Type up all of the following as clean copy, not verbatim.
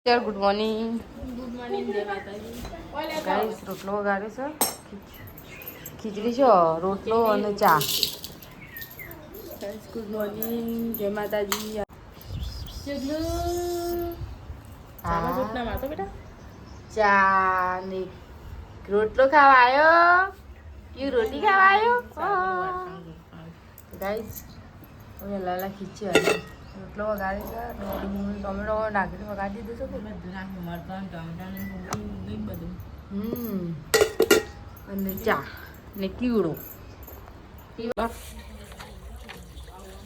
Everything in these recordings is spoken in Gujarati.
યાર ગુડ મોર્નિંગ જય માતાજી ગાઈસ રોટલો વગાડ્યો છે ખીચડી છે રોટલો અને ચા ગાઈસ ગુડ મોર્નિંગ જય માતાજી ચામાં રોટલા મારતો બેટા ચા ને રોટલો ખાવા આવ્યો યુ રોટી ખાવા આવ્યો ગાઈસ હવે લાલા ખીચડી રોટલો વગાડે છે ટોમેટો નાખીને વગાડી દીધું છે બધું નાખ્યું મરચાં ટમેટાં બધું અને ચા ને કીવડો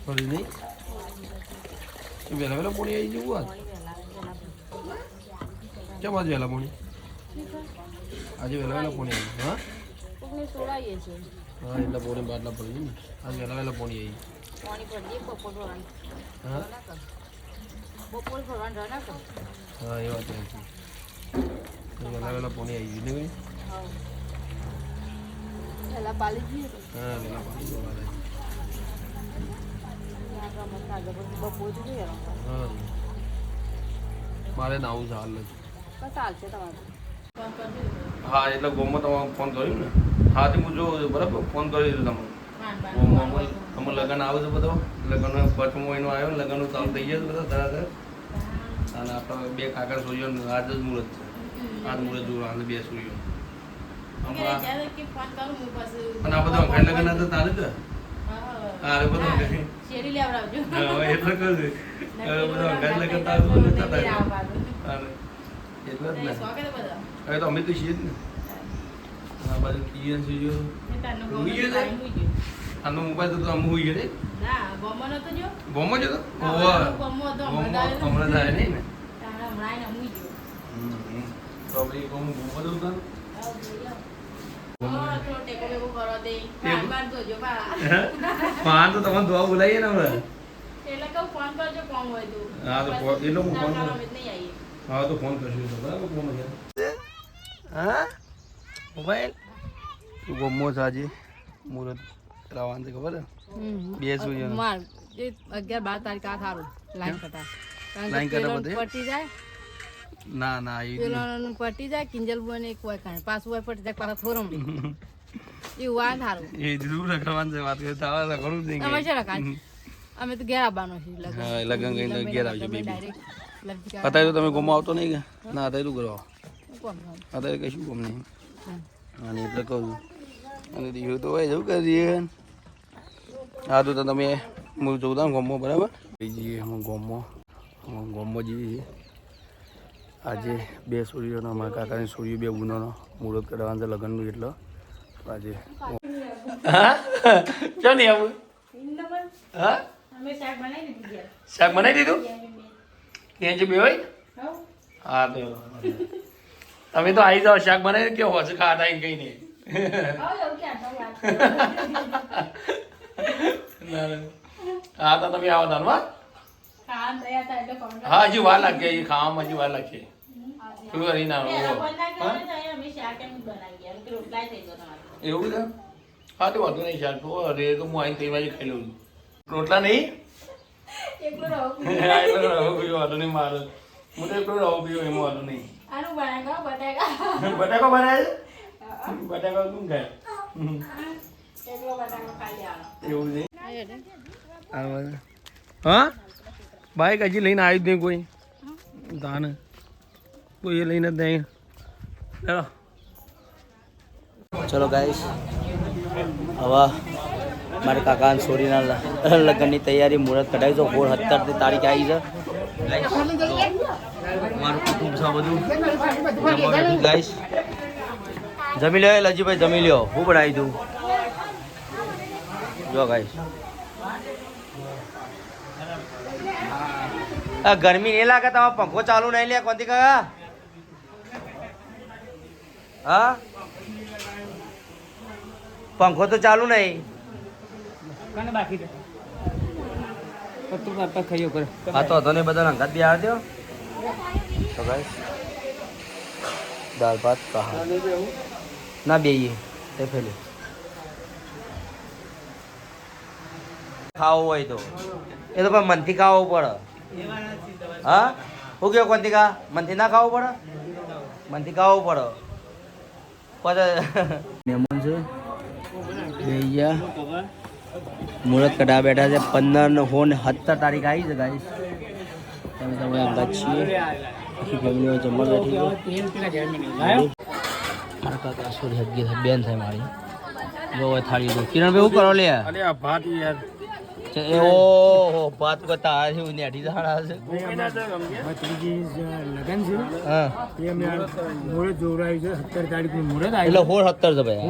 ફરી નહીં વહેલા પોણી આવી જવું આજ કેમ આજે વહેલા પોણી આજે વહેલા પોણી આવી હા સોળાઈએ છે હા એટલે પોણી બાટલા પડી ને આજે વહેલા પોણી આવી પાણી પડીએ બપોર ભરવાનું હા બપોર ભરવાનું રહે ને હા એ વાત છે વહેલા પોણી આવી ગયું ને પહેલા પાલી જઈએ હા વહેલા પાણી જોવા બપોર જોઈએ હા મારે નાવું છે હાલ જ ચાલશે તમારે હા એટલે ગોમાં તમારે ફોન કર્યું ને હા તે હું જો બરાબર ફોન કરી દીધું તમને અમે લગ્ન આવે છે બધો લગ્ન પાંચમો મહિનો આવ્યો ને લગ્નનું ચાલુ થઈ ગયું બધા તરત અને આપણે બે કાકા સૂર્યો આજ જ મુહૂર્ત છે આજ મુહૂર્ત જોવા અને બે સૂર્યો અને આ બધું અંગાઈ લગ્ન હતા તારે જ હા એ બધું શેરી લેવડાવજો એટલે કહું છું બધું અંગાઈ લગ્ન તારે બધું થતા એટલે જ ને હવે તો અમે તો છીએ જ ને આ બાજુ કીએ સૂર્યો આનો મોબાઈલ તો અમે હોઈએ ને ગોમો જ હતો હમણાં થાય નહીં ને તો આપણે ગોમો જ હતો પાન તો તમને દવા બોલાવીએ ને હવે હા તો એ લોકો ફોન હા તો ફોન કરશું તો બરાબર ફોન હા મોબાઈલ ગોમો છે આજે મુહૂર્ત રાવણ છે ખબર બે સૂર્ય 11-12 તારીખ આ સારું લાઈન કટા લાઈન કટા બધે પટી જાય ના ના એ પેલો પટી જાય કિંજલ બોને એક હોય કાંઈ પાછું હોય પટી જાય પાછા થોરમ એવું આ સારું એ દૂર રખવાનું છે વાત કરતા આવે રખડું જ નહીં અમે છે રખાય અમે તો ઘેર આવવાનો છે હા લગન ગઈને ઘેર આવજો બેબી અત્યારે તો તમે ગોમાં આવતો નહીં કે ના અત્યારે તું કરો અત્યારે કશું ગમ નહીં અને એટલે કહું અને દીવું તો હોય જવું કરીએ હા તો તમે હું જોઉં તા ગોમો બરાબર જઈએ હું ગોમો જઈએ આજે બે સૂર્યોનો અમારા કાકાની સૂર્ય બે ગુનાનો મુહૂર્ત કરવાનું છે લગ્નનું એટલે આજે હા ચો નહીં આવું હા શાક બનાવી દીધું ત્યાં જે બે હોય હા તો તમે તો આવી જાઓ શાક બનાવી કે હોશ ખાતા કઈ નહીં હા તો તમે આવો તાનમાં હા હજી વાર લાગે એ ખાવામાં હજી વાર લાગે શું કરી ના એવું છે હા તો વધુ નહીં શાક તો અરે તો હું આવીને તે બાજુ ખાઈ લઉં છું રોટલા નહીં એટલો રહો પીવો વાંધો નહીં મારે હું તો એટલો રહો પીવો એમાં વાંધો નહીં બટાકા બનાવે છે બટાકા શું ખાય એવું છે હા બાઈક હજી લઈને આવ્યું જ નહીં કોઈ તાને કોઈ એ લઈને જ નહીં ચલો ગાઈસ હવે મારા કાકા છોડીના લગ્નની તૈયારી મુહૂર્ત કઢાવી છે 17 તારીખે આવી છે મારું કુટુંબ છે બધું ગાઈસ જમી લ્યો લજીભાઈ જમી લ્યો હું બનાવી દઉં જો ગાઈસ આ ગરમી નહીં લાગે તમારે પંખો ચાલુ નહીં લે કોનથી કાકા હા પંખો તો ચાલુ નહીં હા તો હતો ને બધા અંગાત બી આવે દો તો ગાઈસ દાળ ભાત કહા ના બેઈએ તે ફેલે ખાવું હોય તો એ તો પણ મનથી ખાવું પડે હા શું કેવું કોંતિકા મનથી ના ખાવું પડે મનથી ખાવું પડે પછી મહેમાન છે ભૈયા મુહૂર્ત કઢા બેઠા છે 15 ને 17 તારીખ આવી છે ગાઈસ તમે તમે અંદાજ છીએ આખી ફેમિલીમાં જમવા બેઠી મારા કાકા સોરી હજી બેન થાય મારી જો થાળી દો કિરણભાઈ શું કરો લે અરે આ ભાત યાર એ ઓહો ભાત કરતા આ હું નેઠી ધાડા છે ભત્રીજી લગન છે હા એ અમે મુહૂર્ત જોવરાયું છે 17 તારીખનું મુહૂર્ત એટલે આવ્યું 17 છે ભાઈ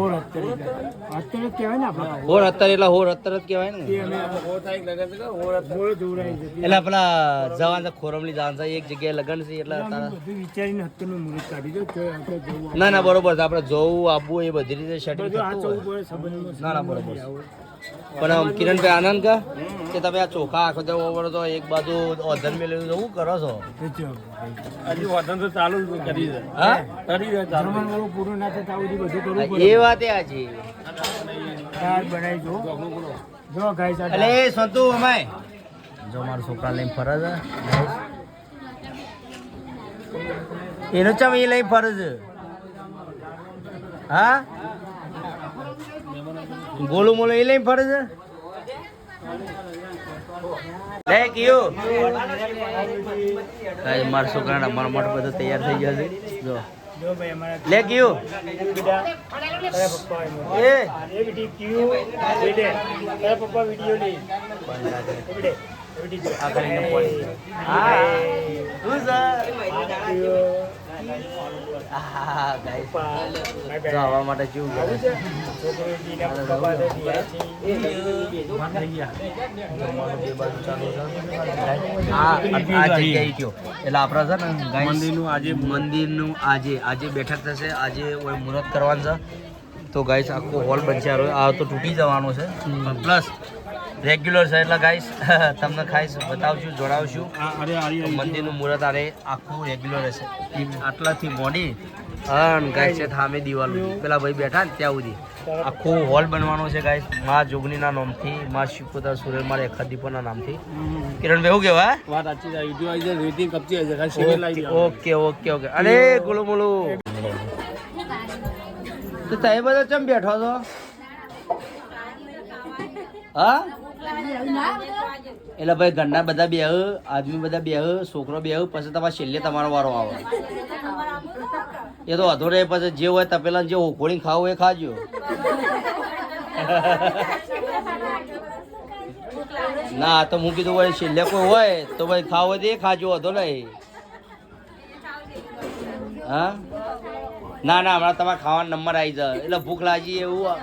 17 કહેવાય ને આપણે 17 એટલે 17 જ કહેવાય ને એ અમે 16 તારીખ લગન છે મુહૂર્ત જોવરાયું છે એટલે પેલા જવાન છે ખોરમલી જવાન છે એક જગ્યાએ લગન છે એટલે અમે બધું વિચારીને 17 નું મુહૂર્ત કાઢી દો તો આપણે જવું ના ના બરોબર છે આપણે જોવું આપવું એ બધી રીતે શેડ્યુલ બધું આ થતું ચૌ હોય ઉપર સંબંધમાં ના ના બરોબર છે. પણ આમ કિરણભાઈ આનંદ કા કે તમે આ ચોખા આખો તો ઓવર તો એક બાજુ ઓધન મેળવ્યું શું કરો છો હજી વધન તો ચાલુ જ કરી છે હા કરી છે જમવાનું પૂરું ના થતા સુધી બધું કરવું પડે એ વાત એ આજે દાળ બનાવી જો જો ગાઈસ આ એટલે એ સંતુ અમાય જો મારા છોકરા લઈને ફરે છે એનું ચમ એ લઈને ફરે છે હા ગોલું મોલું એ લઈને ફરે છે લે કયો મારા છોકરાના મારા માટે બધું તૈયાર થઈ ગયા છે જો જો ભાઈ અમારા લે કયો બેટા તારા પપ્પા એ એ બેટી ક્યુ બેટે તારા પપ્પા વિડિયો લે બેટે બેટી આ કરીને પડી હા શું છે હા ગાઈસ જો આવવા માટે કેવું કરે છે એટલે આપડે છે ને મંદિરનું આજે બેઠક થશે આજે મુહૂર્ત કરવાનું છે તો ગાઈસ આખો હોલ બનશે આ તો તૂટી જવાનો છે પ્લસ રેગ્યુલર છે એટલે ગાઈસ તમને ખાઈશ બતાવશું જોડાવશું મંદિરનું મુહૂર્ત આરે આખું રેગ્યુલર હશે આટલાથી મોડી અને ગાઈસ છે સામે દિવાલ પેલા ભાઈ બેઠા ને ત્યાં સુધી આખો હોલ બનવાનો છે ગાઈસ મા જોગણીના નામથી મા શિકોતર સુરેલ મારા એખાદીપોના નામથી કિરણભાઈ શું કહેવાય વાત સાચી છે વિડિયો આવી જાય રેટિંગ કપચી આવી જાય શેર લાવી ઓકે ઓકે ઓકે અરે ગોલો મોલો તો તમે બધા ચમ બેઠો છો હા એટલે ભાઈ ઘરના બધા બે આદમી બધા બે છોકરો બે પછી તમારે છેલ્લે તમારો વારો આવે એ તો વધુ રહે પછી જે હોય તપેલા જે ઉખોળી ખાવું એ ખાજો ના તો હું કીધું ભાઈ છેલ્લે કોઈ હોય તો ભાઈ ખાવો હોય તો એ ખાજો વધુ નહીં હા ના ના હમણાં તમારે ખાવાનો નંબર આવી જાય એટલે ભૂખ લાગી એવું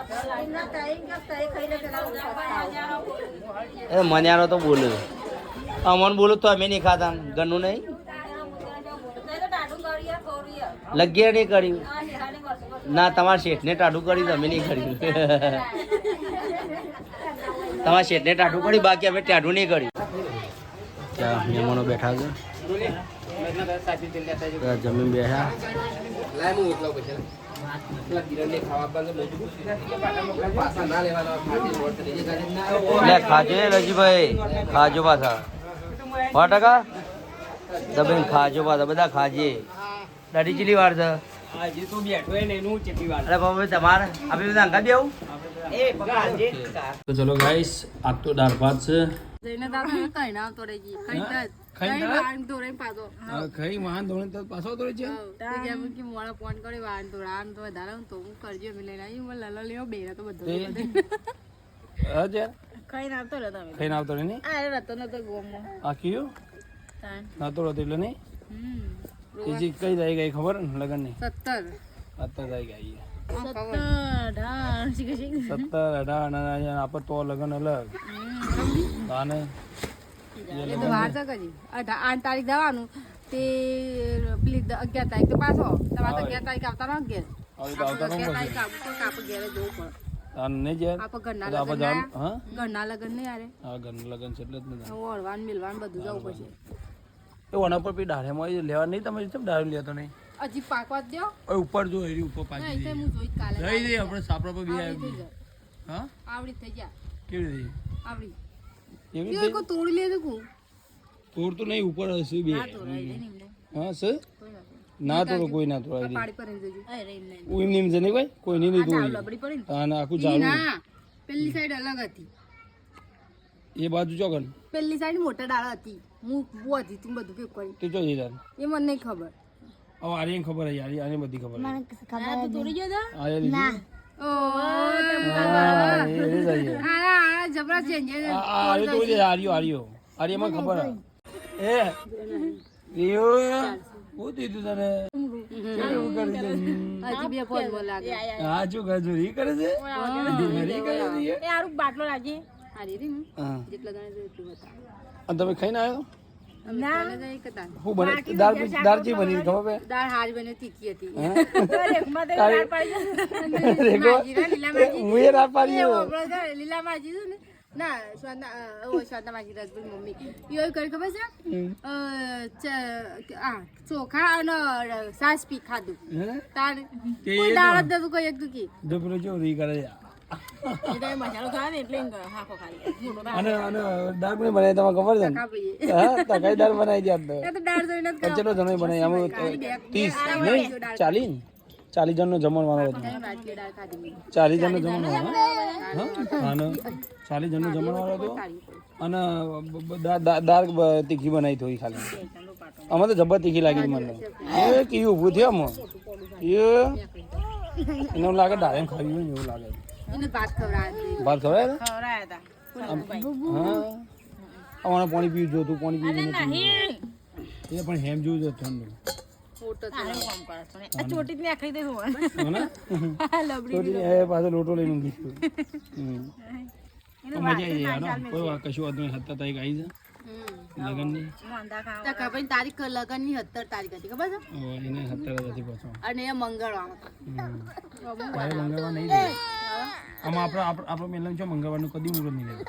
એ મન્યારો તો બોલે અમન બોલું તો અમે નહીં ખાતા ઘરનું નહીં લગીએ નહીં કર્યું ના તમારા શેઠને ટાઢું કર્યું અમે નહીં કર્યું તમારા શેઠને ટાઢું કર્યું બાકી અમે ટાઢું નહીં કર્યું ત્યાં મહેમાનો બેઠા છે જમીન બેઠા ખાજો રજીભાઈ ખાજો પાછા 100% દબેન ખાજો પાછા બધા ખાજે દાઢી ચીલી વાર છે અરે બાબા તમારે આપણે બધા અંગા દેવું તો ચલો ગાઈસ આ તો દાળ ભાત છે જઈને દાદા કઈ ના આવતો રહી ગઈ કઈ વાન દોરે પાછો ખાઈ વાહન ધોરણ તો પાછો તો છે જેમ કે મોડા ફોન કરી વાન તો રાન તો વધારે તો હું કરજો મે લઈને આવી મને લલો લેવો બેરા તો બધું અજે કઈ ના આવતો રહે તમે ખાઈ ના આવતો ને આ રતો નતો ગોમો આ કયો તાન નાતો રતો એટલે નહીં એ જે કઈ જાય ગઈ ખબર ને લગન ની 17 અત્યારે જાય ગઈ 17 18 આપર તો લગન અલગ તાને એ તો વાર છે કજી 8 તારીખ જવાનું તે પ્લીઝ 11 તારીખ તો પાછો તમારે 11 તારીખ આવતા રહો 11 તારીખ કાપ ઘેરે જવું પડે તાન ને જે આપ ઘરના આપણે જાન હા ઘરના લગન નહીં યાર હા ઘરનું લગન છે એટલે જ ને ઓળવાન મિલવાન બધું જવું પડશે એ ઓના પર પી ડાળેમાં લેવા નહીં તમે કેમ ડાળ લેતો નહીં હજી પાકવા જ દો ઓય ઉપર જો એરી ઉપર પાકી નહીં તે હું જોઈ કાલે જઈ દે આપણે સાપરા પર બી આવી હા આવડી થઈ જા કેવી રીતે આવડી એવી એ કો તોડી લેજો કો તોડતું નહીં ઉપર હશે બે ના તો રહી દે ને એમને. હા સર કોઈ નથી. ના તોડો કોઈ ના તોડાય દે પાડી પર રહી જજો. અરે રહી નહીં. કોઈ નિમ છે નહીં કોઈ નહીં આ તોડી લબડી પડી ને. હા ના આખું ઈ ઝાડું ના પેલી સાઈડ અલગ હતી. એ બાજુ ચોકન પેલી સાઈડ મોટા ડાળ હતી. હું બહુ હતી તું બધું ભેગું કરી. તું ચો જઈ તાર એ મને નહીં ખબર. હવે આર્યન ખબર હે યાર આને બધી ખબર હે આ તું તોડી ગયો તો? આર્ય લીધી ઓ હા એ જઈએ આ જબરા ચેન્જ આર્ય તો જે આર્યો આર્યમાં ખબર હે એ રિયો હું દીધું તને કેવું કરી દે હજી બે ફોન બોલ લાગે. હા શું ગજુરી કરે છે ગજુરી કરે છે એ આરું બાટલો લાગી. આ રીરી ને હા જેટલા દાણે જોઈએ એટલું બતાવ. અને તમે ખાઈને આવ્યો ના જાય કે તાન. હું બને દાળ ચી બની ખબર હે દાળ હારી બને તીખી હતી. રેગો લીલા માજી હું એ રાત પાડ્યો લીલા માજી છે ને ના સ્વાદના માજી રસગુલ મમ્મી યો કરી ખબર છે ચોખા અને સાસ પી ખાધું હે તાર તે કોઈ દાળ જ નતું કોઈ એક દુખી જબરો ચોરી કરે છે મસાલો ખાવા ને એટલે હાફો ખાલી અને દાળ પણ બનાવી તમને ખબર છે ને હા તકાઈ દાળ બનાવી દે તો દાળ જોઈને જ ચલો જણો બનાવી આમાં 30 નહીં 40 જણનો જમણવાનો હતો વાટકી દાળ ખાધી 40 જણનો જમણવાનો હા અને 40 જણનો જમણવાનો હતો અને દાળ તીખી બનાવી થોડી ખાલી આમાં તો જબર તીખી લાગી મને એ કેવું ઊભું થયું આમાં એને એવું લાગે ડાળે ખાવી હોય ને એવું લાગે એને ભાત ખવડાવ્યા ભાત ખવડાય હતા હા અમારે પાણી પીવું જોતું પાણી પીવું એ પણ હેમ જેવું છે ઠંડુ ફોટો ચોટી એ પાછો લોટો લઈને ઊંઘી મજા આવી જાય કોઈ વાત કશું વાત નહીં 17 તારીખ આવી છે લગનની તારીખ લગન ની 17 તારીખ હતી ખબર છે એને 17 હતી પાછો અને એ મંગળવાર મંગળવાર નહીં દે આમાં આપણો મેલન છો મંગળવારનું કદી મુહૂર્ત નહીં લેવું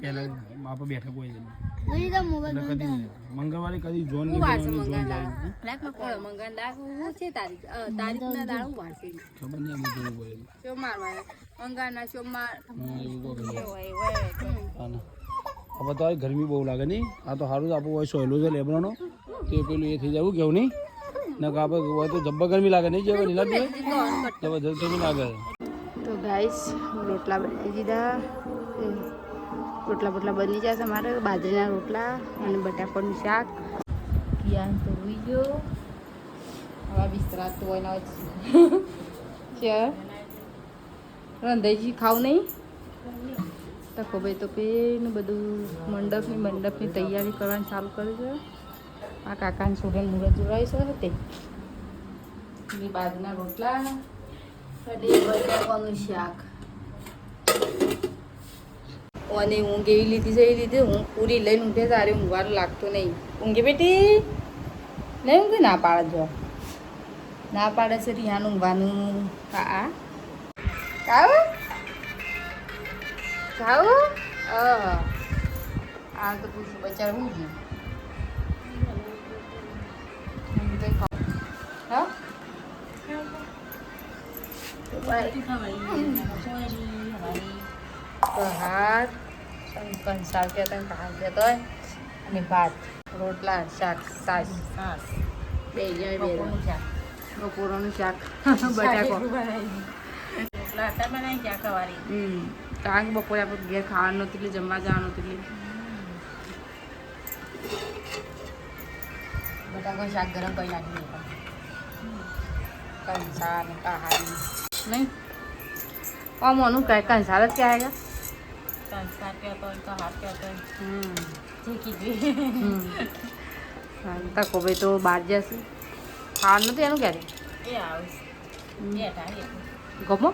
પહેલા આપણે બેઠક હોય એટલે કદી નહીં મંગળવારે કદી જોન નહીં જોન જાય મંગળવાર છે તારીખ ના દાડું વાંચે ખબર નહીં આમાં જોવું હોય સોમવાર મંગળવાર ના સોમવાર હવે તો આ ગરમી બહુ લાગે નહીં આ તો સારું આપણું હોય સહેલો છે લેબરાનો તે પેલું એ થઈ જવું કેવું નહીં ને આપણે હોય તો જબ્બર ગરમી લાગે નહીં જેવા લીલા પીવે જબરજસ્ત ગરમી લાગે તો ગાઈસ રોટલા બનાવી દીધા રોટલા બની જશે મારે બાજરીના રોટલા અને બટાકાનું શાક કિયાન તો હોઈ ગયો હવે બિસ્તરા તો હોય છે રંધાઈજી ખાવું નહીં તકો ભાઈ તો પેલું બધું મંડપની તૈયારી કરવાની ચાલુ કરી છે આ કાકાને છોડે મુહૂર્ત જોડાય છે તે બાજરીના રોટલા બટાકાનું શાક અને ઊંઘ એવી લીધી છે એ લીધે હું પૂરી લઈને ઊંઘે તારે ઊંઘવાનું લાગતું નહીં ઊંઘે બેટી નહીં ઊંઘે ના પાડે જો ના પાડે છે રિહાનું ઊંઘવાનું હા ખાવું આ તો પૂછું બચાર હું ગયું હા ભાત કંસાર કહેતા ભાત કહેતો હોય અને ભાત રોટલા શાક છાશ બે બપોરનું શાક બટાકો કારણ કે બપોરે આપણે ઘેર ખાવાનું નહોતું એટલે જમવા જવાનું હતું એટલે બટાકા શાક ગરમ કરી નાખ્યું કંસાર ને કહારી નહીં મોનું કહે કંસાર જ કહેવાય સંસ્કાર કહેતો હોય તો હાથ કહેતો હોય ઠીકી ગઈ તકો ભાઈ તો બહાર જશે ખાવાનું નથી એનું ક્યારે એ આવશે ગમો